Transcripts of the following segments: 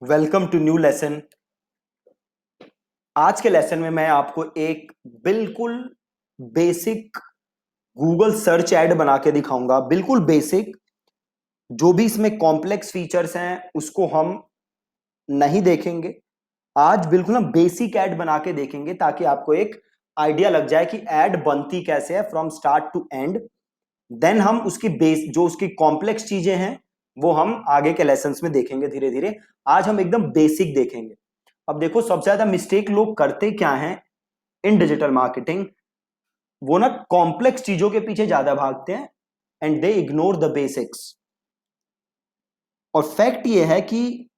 Welcome to new lesson. आज के lesson में मैं आपको एक बिल्कुल बेसिक गूगल सर्च ऐड बना के दिखाऊंगा। बिल्कुल बेसिक, जो भी इसमें कॉम्प्लेक्स फीचर्स हैं उसको हम नहीं देखेंगे। आज बिल्कुल हम बेसिक ऐड बना के देखेंगे ताकि आपको एक आइडिया लग जाए कि ऐड बनती कैसे है from start to end. Then हम उसकी बेस जो उसकी कॉम्प्लेक्स चीजें हैं वो हम आगे के लेसन्स में देखेंगे धीरे धीरे। आज हम एकदम बेसिक देखेंगे। अब देखो, सबसे ज्यादा मिस्टेक लोग करते क्या हैं इन डिजिटल मार्केटिंग, वो ना कॉम्प्लेक्स चीजों के पीछे ज्यादा भागते हैं and they ignore the basics. और फैक्ट ये है कि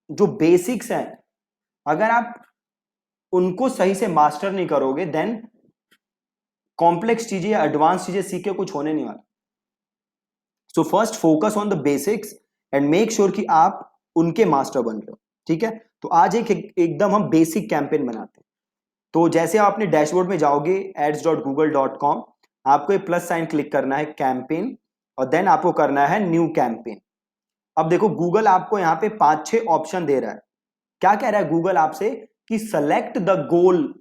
जो बेसिक्स हैं, अगर आप उनको सही से मास्टर नहीं करोगे देन कॉम्प्लेक्स चीजें या एडवांस चीजें सीख के कुछ होने नहीं वाला। So first focus on the basics and make sure कि आप उनके मास्टर बन रहे हो। ठीक है, तो आज एकदम हम बेसिक कैंपेन बनाते हैं। तो जैसे आप अपने डैशबोर्ड में जाओगे ads.google.com, आपको ये प्लस साइन क्लिक करना है कैंपेन, और देन आपको करना है न्यू कैंपेन। अब देखो, गूगल आपको यहाँ पे 5-6 ऑप्शन दे रहा है। क्या कह रहा है गूगल आपसे कि सेलेक्ट द गोल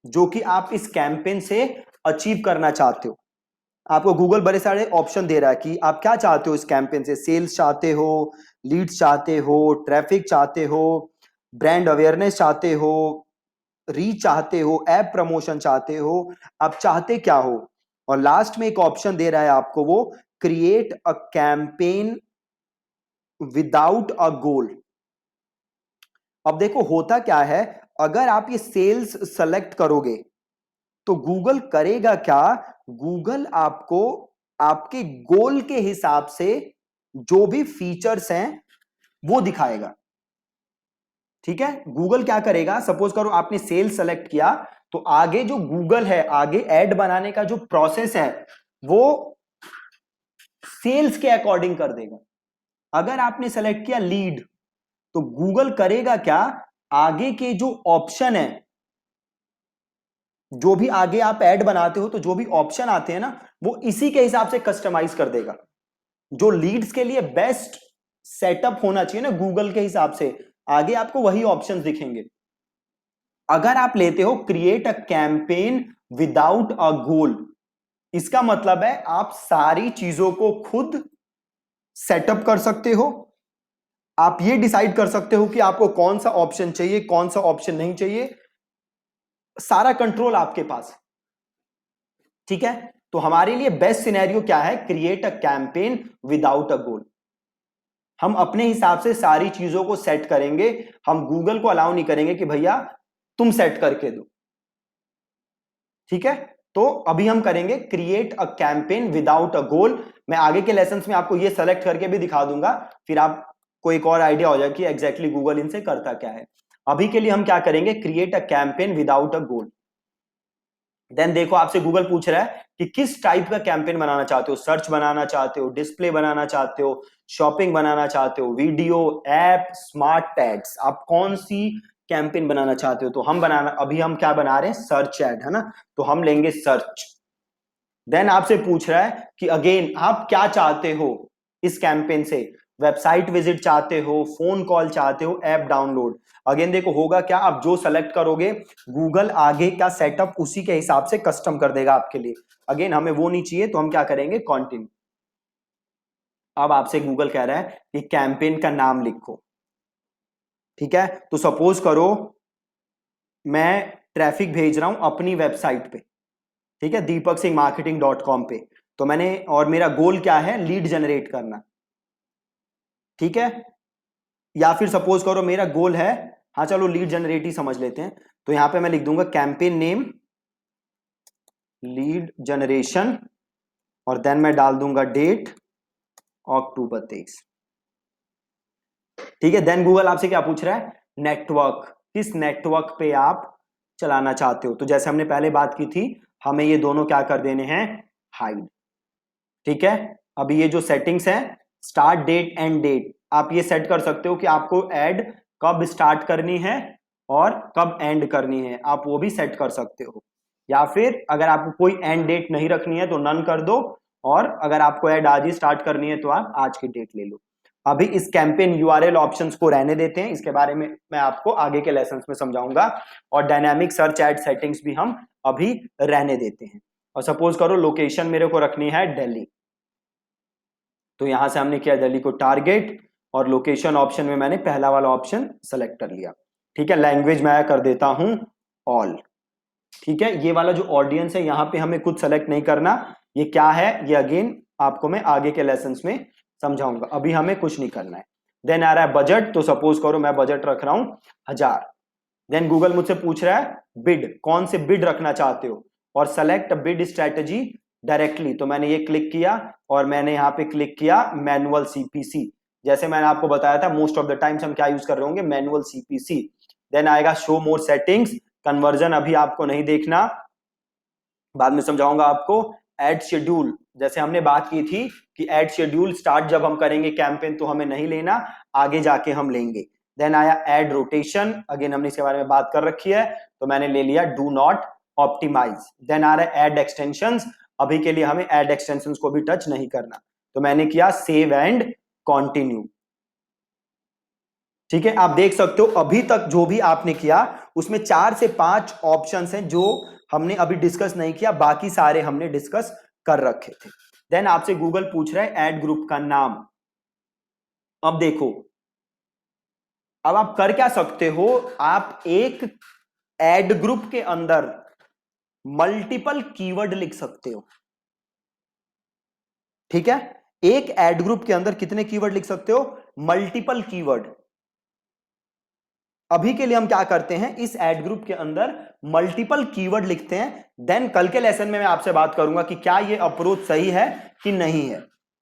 जो कि आप इस कैंपेन से अचीव करना चाहते हो। आपको गूगल बड़े सारे ऑप्शन दे रहा है कि आप क्या चाहते हो इस कैंपेन से। सेल्स चाहते हो, लीड्स चाहते हो, ट्रैफिक चाहते हो, ब्रांड अवेयरनेस चाहते हो, रीच चाहते हो, ऐप प्रमोशन चाहते हो, आप चाहते क्या हो। और लास्ट में एक ऑप्शन दे रहा है आपको, वो create a campaign without a goal. अब देखो होता क्या है, अगर आप ये सेल्स सेलेक्ट करोगे तो गूगल करेगा क्या, गूगल आपको आपके गोल के हिसाब से जो भी फीचर्स हैं वो दिखाएगा। ठीक है, गूगल क्या करेगा, सपोज करो आपने सेल्स सेलेक्ट किया, तो आगे जो गूगल है, आगे ऐड बनाने का जो प्रोसेस है वो सेल्स के अकॉर्डिंग कर देगा। अगर आपने सेलेक्ट किया लीड, तो गूगल करेगा क्या, आगे के जो ऑप्शन है, जो भी आगे आप ऐड बनाते हो तो जो भी ऑप्शन आते हैं ना, वो इसी के हिसाब से कस्टमाइज कर देगा। जो लीड्स के लिए बेस्ट सेटअप होना चाहिए ना गूगल के हिसाब से, आगे आपको वही ऑप्शंस दिखेंगे। अगर आप लेते हो create a campaign without a goal, इसका मतलब है आप सारी चीजों को खुद सेटअप कर सकते हो। आप ये डिसाइड कर सकते हो कि आपको कौन सा ऑप्शन चाहिए, कौन सा ऑप्शन नहीं चाहिए। सारा कंट्रोल आपके पास है। ठीक है, तो हमारे लिए बेस्ट सिनेरियो क्या है, create a campaign without a goal. हम अपने हिसाब से सारी चीजों को सेट करेंगे, हम गूगल को अलाउ नहीं करेंगे कि भैया तुम सेट करके दो। ठीक है, तो अभी हम करेंगे create a campaign without a goal. मैं आगे के लेसन्स में आपको ये सेलेक्ट करके भी दिखा दूंगा, फिर आपको एक और आइडिया हो जाए कि एग्जैक्टली गूगल इनसे करता क्या है। अभी के लिए हम क्या करेंगे, create a campaign without a goal. Then देखो, आपसे गूगल पूछ रहा है कि किस टाइप का कैंपेन बनाना चाहते हो, सर्च बनाना चाहते हो, डिस्प्ले बनाना चाहते हो, शॉपिंग बनाना चाहते हो, वीडियो, ऐप, स्मार्ट टैग्स, आप कौन सी कैंपेन बनाना चाहते हो। तो अभी हम क्या बना रहे हैं, सर्च ऐड, है ना, तो हम लेंगे सर्च। देन आपसे पूछ रहा है कि अगेन आप क्या चाहते हो इस कैंपेन से, वेबसाइट विजिट चाहते हो, फोन कॉल चाहते हो, ऐप डाउनलोड। अगेन देखो होगा क्या, आप जो सेलेक्ट करोगे गूगल आगे का सेटअप उसी के हिसाब से कस्टम कर देगा आपके लिए। अगेन हमें वो नहीं चाहिए, तो हम क्या करेंगे, कंटिन्यू। अब आपसे गूगल कह रहा है कि कैंपेन का नाम लिखो। ठीक है, तो सपोज करो मैं ट्रैफिक भेज रहा हूं अपनी वेबसाइट पे, ठीक है, deepaksinghmarketing.com पे। तो मैंने, और मेरा गोल क्या है, लीड जनरेट करना। ठीक है, या फिर सपोज करो मेरा गोल है, हाँ चलो लीड जनरेट ही समझ लेते हैं, तो यहां पे मैं लिख दूंगा कैंपेन नेम लीड जनरेशन, और देन मैं डाल दूंगा डेट अक्टूबर 23। ठीक है, देन गूगल आपसे क्या पूछ रहा है, नेटवर्क, किस नेटवर्क पे आप चलाना चाहते हो। तो जैसे हमने पहले बात की थी, हमें ये दोनों क्या कर देने हैं, हाइड। ठीक है, अभी ये जो सेटिंग्स हैं, स्टार्ट डेट एंड डेट, आप ये सेट कर सकते हो कि आपको ऐड कब स्टार्ट करनी है और कब एंड करनी है, आप वो भी सेट कर सकते हो। या फिर अगर आपको कोई एंड डेट नहीं रखनी है तो नन कर दो, और अगर आपको ऐड आज ही स्टार्ट करनी है तो आप आज की डेट ले लो। अभी इस कैंपेन यूआरएल ऑप्शंस को रहने देते हैं, इसके बारे में मैं आपको आगे के लेसन्स में समझाऊंगा। और डायनामिक सर्च एड सेटिंग्स भी हम अभी रहने देते हैं। और सपोज करो लोकेशन मेरे को रखनी है दिल्ली, तो यहां से हमने किया दिल्ली को टारगेट, और लोकेशन ऑप्शन में मैंने पहला वाला ऑप्शन सेलेक्ट कर लिया। ठीक है, लैंग्वेज मैं कर देता हूं ऑल। ठीक है, ये वाला जो ऑडियंस है यहां पे हमें कुछ सेलेक्ट नहीं करना, ये क्या है ये अगेन आपको मैं आगे के लेसन्स में समझाऊंगा, अभी हमें कुछ नहीं करना है। देन आ रहा है बजट, तो सपोज करो मैं बजट रख रहा हूं 1000। देन गूगल मुझसे पूछ रहा है बिड, कौन से बिड रखना चाहते हो, और सेलेक्ट बिड स्ट्रेटजी डायरेक्टली, तो मैंने ये क्लिक किया और मैंने यहाँ पे क्लिक किया मैनुअल सीपीसी। जैसे मैंने आपको बताया था मोस्ट ऑफ द टाइम्स हम क्या यूज कर रहे होंगे, मैनुअल सीपीसी। देन आएगा शो मोर सेटिंग्स, कन्वर्जन अभी आपको नहीं देखना, बाद में समझाऊंगा आपको। एड शेड्यूल, जैसे हमने बात की थी कि एड शेड्यूल स्टार्ट जब हम करेंगे कैंपेन तो हमें नहीं लेना, आगे जाके हम लेंगे। देन आया एड रोटेशन, अगेन हमने इसके बारे में बात कर रखी है, तो मैंने ले लिया डू नॉट ऑप्टिमाइज। देन आ रहा है एड एक्सटेंशंस, अभी के लिए हमें एड एक्सटेंशंस को भी टच नहीं करना, तो मैंने किया सेव एंड कंटिन्यू। ठीक है, आप देख सकते हो अभी तक जो भी आपने किया उसमें 4 से 5 ऑप्शंस हैं जो हमने अभी डिस्कस नहीं किया, बाकी सारे हमने डिस्कस कर रखे थे। देन आपसे गूगल पूछ रहा है ऐड ग्रुप का नाम। अब देखो, अब आप कर क्या सकते हो, आप एक ऐड ग्रुप के अंदर मल्टीपल कीवर्ड लिख सकते हो। ठीक है, एक ऐड ग्रुप के अंदर कितने कीवर्ड लिख सकते हो, मल्टीपल कीवर्ड। अभी के लिए हम क्या करते हैं, इस ऐड ग्रुप के अंदर मल्टीपल कीवर्ड लिखते हैं। देन कल के लेसन में मैं आपसे बात करूंगा कि क्या ये अप्रोच सही है कि नहीं है।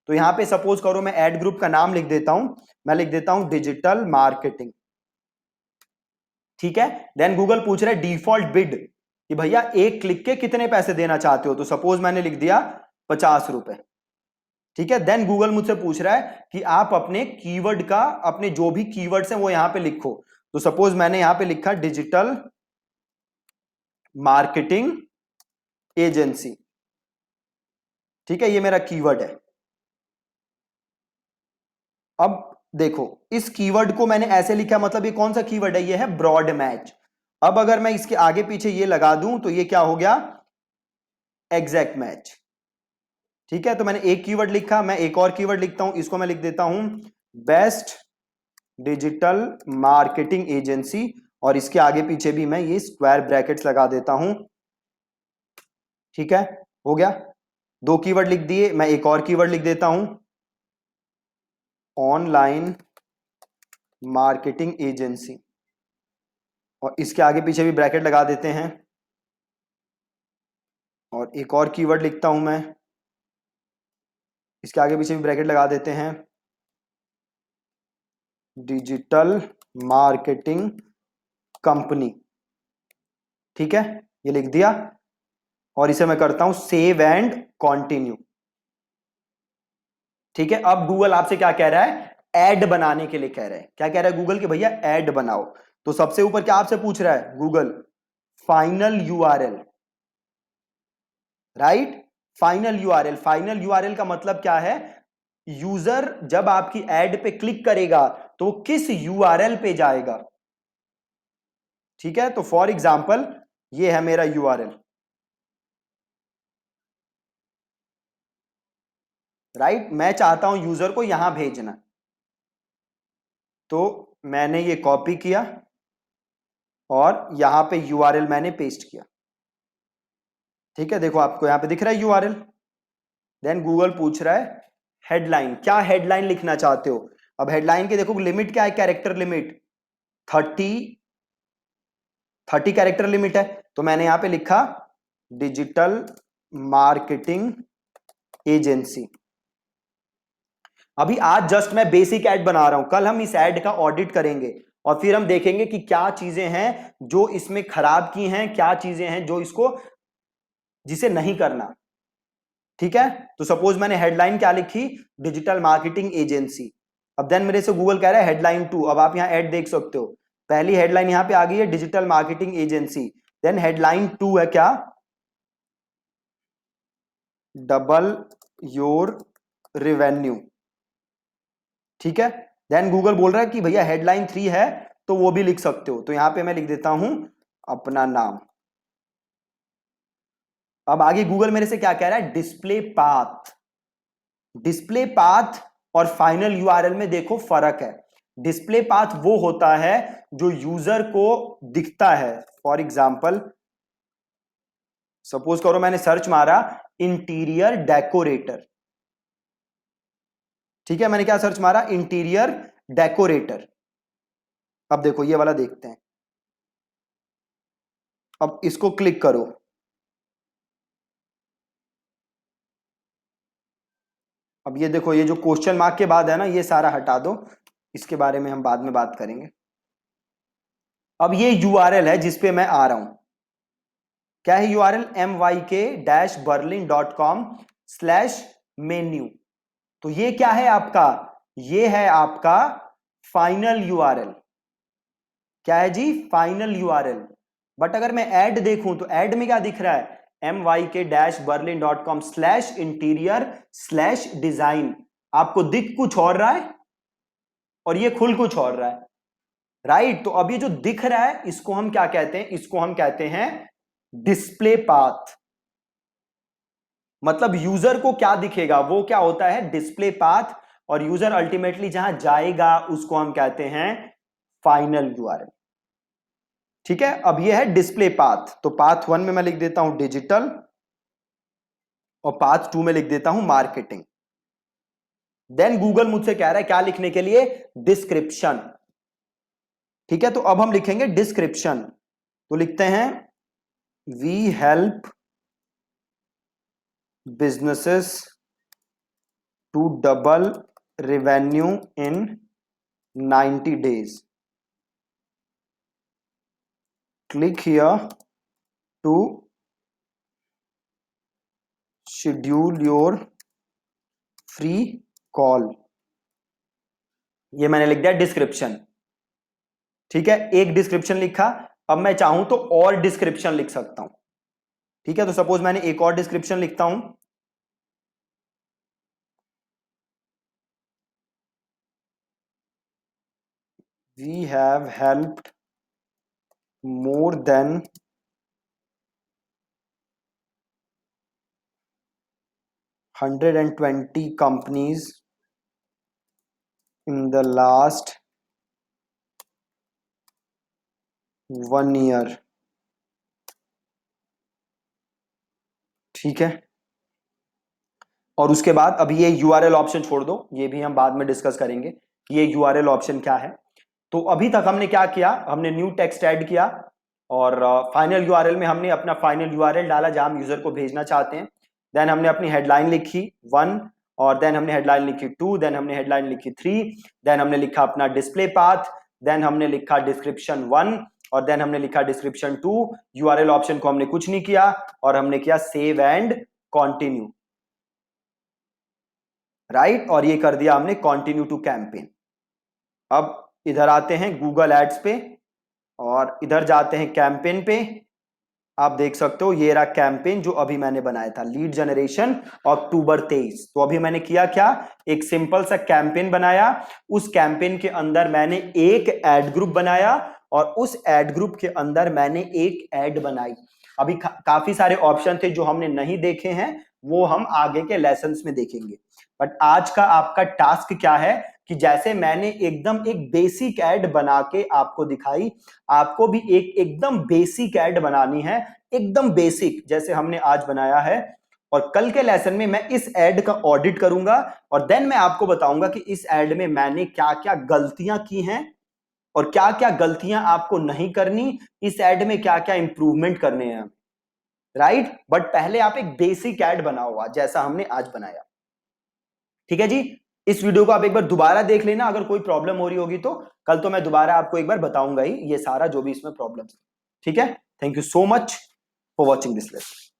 तो यहां पे सपोज करो मैं ऐड ग्रुप का नाम लिख देता हूं, मैं लिख देता हूं डिजिटल मार्केटिंग। ठीक है, देन गूगल पूछ रहा है डिफॉल्ट बिड कि भैया एक क्लिक के कितने पैसे देना चाहते हो, तो सपोज मैंने लिख दिया 50 रुपए। ठीक है, देन गूगल मुझसे पूछ रहा है कि आप अपने कीवर्ड का, अपने जो भी कीवर्ड्स हैं वो यहां पे लिखो, तो सपोज मैंने यहां पे लिखा डिजिटल मार्केटिंग एजेंसी। ठीक है, ये मेरा कीवर्ड है। अब देखो इस कीवर्ड को मैंने ऐसे लिखा, मतलब ये कौन सा कीवर्ड है, ये है ब्रॉड मैच। अब अगर मैं इसके आगे पीछे ये लगा दूं तो ये क्या हो गया, एग्जैक्ट मैच। ठीक है, तो मैंने एक कीवर्ड लिखा, मैं एक और कीवर्ड लिखता हूं, इसको मैं लिख देता हूं बेस्ट डिजिटल मार्केटिंग एजेंसी, और इसके आगे पीछे भी मैं ये स्क्वायर ब्रैकेट्स लगा देता हूं। ठीक है, हो गया, 2 कीवर्ड लिख दिए। मैं एक और कीवर्ड लिख देता हूं ऑनलाइन मार्केटिंग एजेंसी, और इसके आगे पीछे भी ब्रैकेट लगा देते हैं। और एक और कीवर्ड लिखता हूं मैं, इसके आगे पीछे भी ब्रैकेट लगा देते हैं डिजिटल मार्केटिंग कंपनी। ठीक है, ये लिख दिया, और इसे मैं करता हूं सेव एंड कंटिन्यू। ठीक है, अब गूगल आपसे क्या कह रहा है, ऐड बनाने के लिए कह रहा है। क्या कह रहा है गूगल कि भैया ऐड बनाओ, तो सबसे ऊपर क्या आपसे पूछ रहा है Google, final URL. Right, final URL, final URL का मतलब क्या है, यूजर जब आपकी एड पे क्लिक करेगा तो वो किस यूआरएल पे जाएगा। ठीक है, तो फॉर एग्जांपल ये है मेरा यूआरएल। राइट, मैं चाहता हूं यूजर को यहां भेजना, तो मैंने ये कॉपी किया और यहां पे यूआरएल मैंने पेस्ट किया। ठीक है, देखो आपको यहां पे दिख रहा है यूआरएल। देन गूगल पूछ रहा है हेडलाइन, क्या हेडलाइन लिखना चाहते हो। अब हेडलाइन के देखो लिमिट क्या है, कैरेक्टर लिमिट 30 कैरेक्टर लिमिट है, तो मैंने यहां पे लिखा डिजिटल मार्केटिंग एजेंसी। अभी आज जस्ट मैं बेसिक ऐड बना रहा हूं, कल हम इस ऐड का ऑडिट करेंगे और फिर हम देखेंगे कि क्या चीजें हैं जो इसमें खराब की हैं, क्या चीजें हैं जो इसको, जिसे नहीं करना। ठीक है, तो सपोज मैंने हेडलाइन क्या लिखी, डिजिटल मार्केटिंग एजेंसी। अब देन मेरे से गूगल कह रहा है हेडलाइन 2, अब आप यहां ऐड देख सकते हो, पहली हेडलाइन यहां पे आ गई है digital marketing agency. Then headline 2 है क्या, डबल योर रिवेन्यू। ठीक है। देन गूगल बोल रहा है कि भैया हेडलाइन 3 है तो वो भी लिख सकते हो, तो यहां पे मैं लिख देता हूं अपना नाम। अब आगे गूगल मेरे से क्या कह रहा है, डिस्प्ले पाथ। डिस्प्ले पाथ और फाइनल यूआरएल में देखो फर्क है। डिस्प्ले पाथ वो होता है जो यूजर को दिखता है। फॉर एग्जाम्पल सपोज करो मैंने सर्च मारा इंटीरियर डेकोरेटर, ठीक है, मैंने क्या सर्च मारा, इंटीरियर डेकोरेटर। अब देखो ये वाला देखते हैं, अब इसको क्लिक करो। अब ये देखो ये जो क्वेश्चन मार्क के बाद है ना, ये सारा हटा दो, इसके बारे में हम बाद में बात करेंगे। अब ये यूआरएल है जिसपे मैं आ रहा हूं, क्या है यूआरएल, myk-berlin.com/menu। तो ये क्या है आपका, ये है आपका फाइनल यूआरएल। क्या है जी, फाइनल यूआरएल। बट अगर मैं ऐड देखूं तो ऐड में क्या दिख रहा है, myk-berlin.com/interior/design। आपको दिख कुछ और रहा है और ये खुल कुछ और रहा है, राइट। तो अब ये जो दिख रहा है इसको हम क्या कहते हैं, इसको हम कहते हैं डिस्प्ले पाथ। मतलब यूजर को क्या दिखेगा वो क्या होता है, डिस्प्ले पाथ। और यूजर अल्टीमेटली जहां जाएगा उसको हम कहते हैं फाइनल यूआरएल। ठीक है, अब ये है डिस्प्ले पाथ। तो पाथ 1 में मैं लिख देता हूं डिजिटल और पाथ 2 में लिख देता हूं मार्केटिंग। देन गूगल मुझसे कह रहा है क्या लिखने के लिए, डिस्क्रिप्शन। ठीक है, तो अब हम लिखेंगे डिस्क्रिप्शन। तो लिखते हैं we help businesses to double revenue in 90 days। Click here to schedule your free call. ये मैंने लिख दिया डिस्क्रिप्शन। ठीक है, एक डिस्क्रिप्शन लिखा। अब मैं चाहूं तो और डिस्क्रिप्शन लिख सकता हूं। ठीक है, तो सपोज मैंने एक और डिस्क्रिप्शन लिखता हूं, we have helped more than 120 companies in the last 1 year। ठीक है, और उसके बाद अभी ये यूआरएल ऑप्शन छोड़ दो, ये भी हम बाद में डिस्कस करेंगे कि ये यूआरएल ऑप्शन क्या है। तो अभी तक हमने क्या किया, हमने न्यू टेक्स्ट ऐड किया और फाइनल यूआरएल में हमने अपना फाइनल यूआरएल डाला जहां हम यूजर को भेजना चाहते हैं। देन हमने अपनी हेडलाइन लिखी 1 और देन हमने हेडलाइन लिखी 2, देन हमने हेडलाइन लिखी 3, देन हमने लिखा अपना डिस्प्ले पाथ, देन हमने लिखा डिस्क्रिप्शन 1 और देन हमने लिखा डिस्क्रिप्शन 2। यूआरएल ऑप्शन को हमने कुछ नहीं किया और हमने किया सेव एंड कंटिन्यू, राइट। और ये कर दिया हमने कंटिन्यू टू कैंपेन। अब इधर आते हैं गूगल एड्स पे और इधर जाते हैं कैंपेन पे। आप देख सकते हो ये रहा कैंपेन जो अभी मैंने बनाया था, लीड जनरेशन अक्टूबर 23। तो अभी मैंने किया क्या, एक सिंपल सा कैंपेन बनाया। उस कैंपेन के अंदर मैंने एक एड ग्रुप बनाया और उस एड ग्रुप के अंदर मैंने एक एड बनाई। अभी काफी सारे ऑप्शन थे जो हमने नहीं देखे हैं, वो हम आगे के लेसन्स में देखेंगे। बट आज का आपका टास्क क्या है कि जैसे मैंने एकदम एक बेसिक ऐड बना के आपको दिखाई, आपको भी एक एकदम बेसिक ऐड बनानी है, एकदम बेसिक जैसे हमने आज बनाया है। और कल के लेसन में मैं इस ऐड का ऑडिट करूंगा और देन मैं आपको बताऊंगा कि इस ऐड में मैंने क्या क्या गलतियां की हैं और क्या क्या गलतियां आपको नहीं करनी, इस ऐड में क्या क्या इंप्रूवमेंट करने हैं, राइट। बट पहले आप एक बेसिक ऐड बनाओ जैसा हमने आज बनाया। ठीक है जी, इस वीडियो को आप एक बार दोबारा देख लेना, अगर कोई प्रॉब्लम हो रही होगी तो कल तो मैं दोबारा आपको एक बार बताऊंगा ही ये सारा जो भी इसमें प्रॉब्लम। ठीक है, thank you so much for watching this lesson.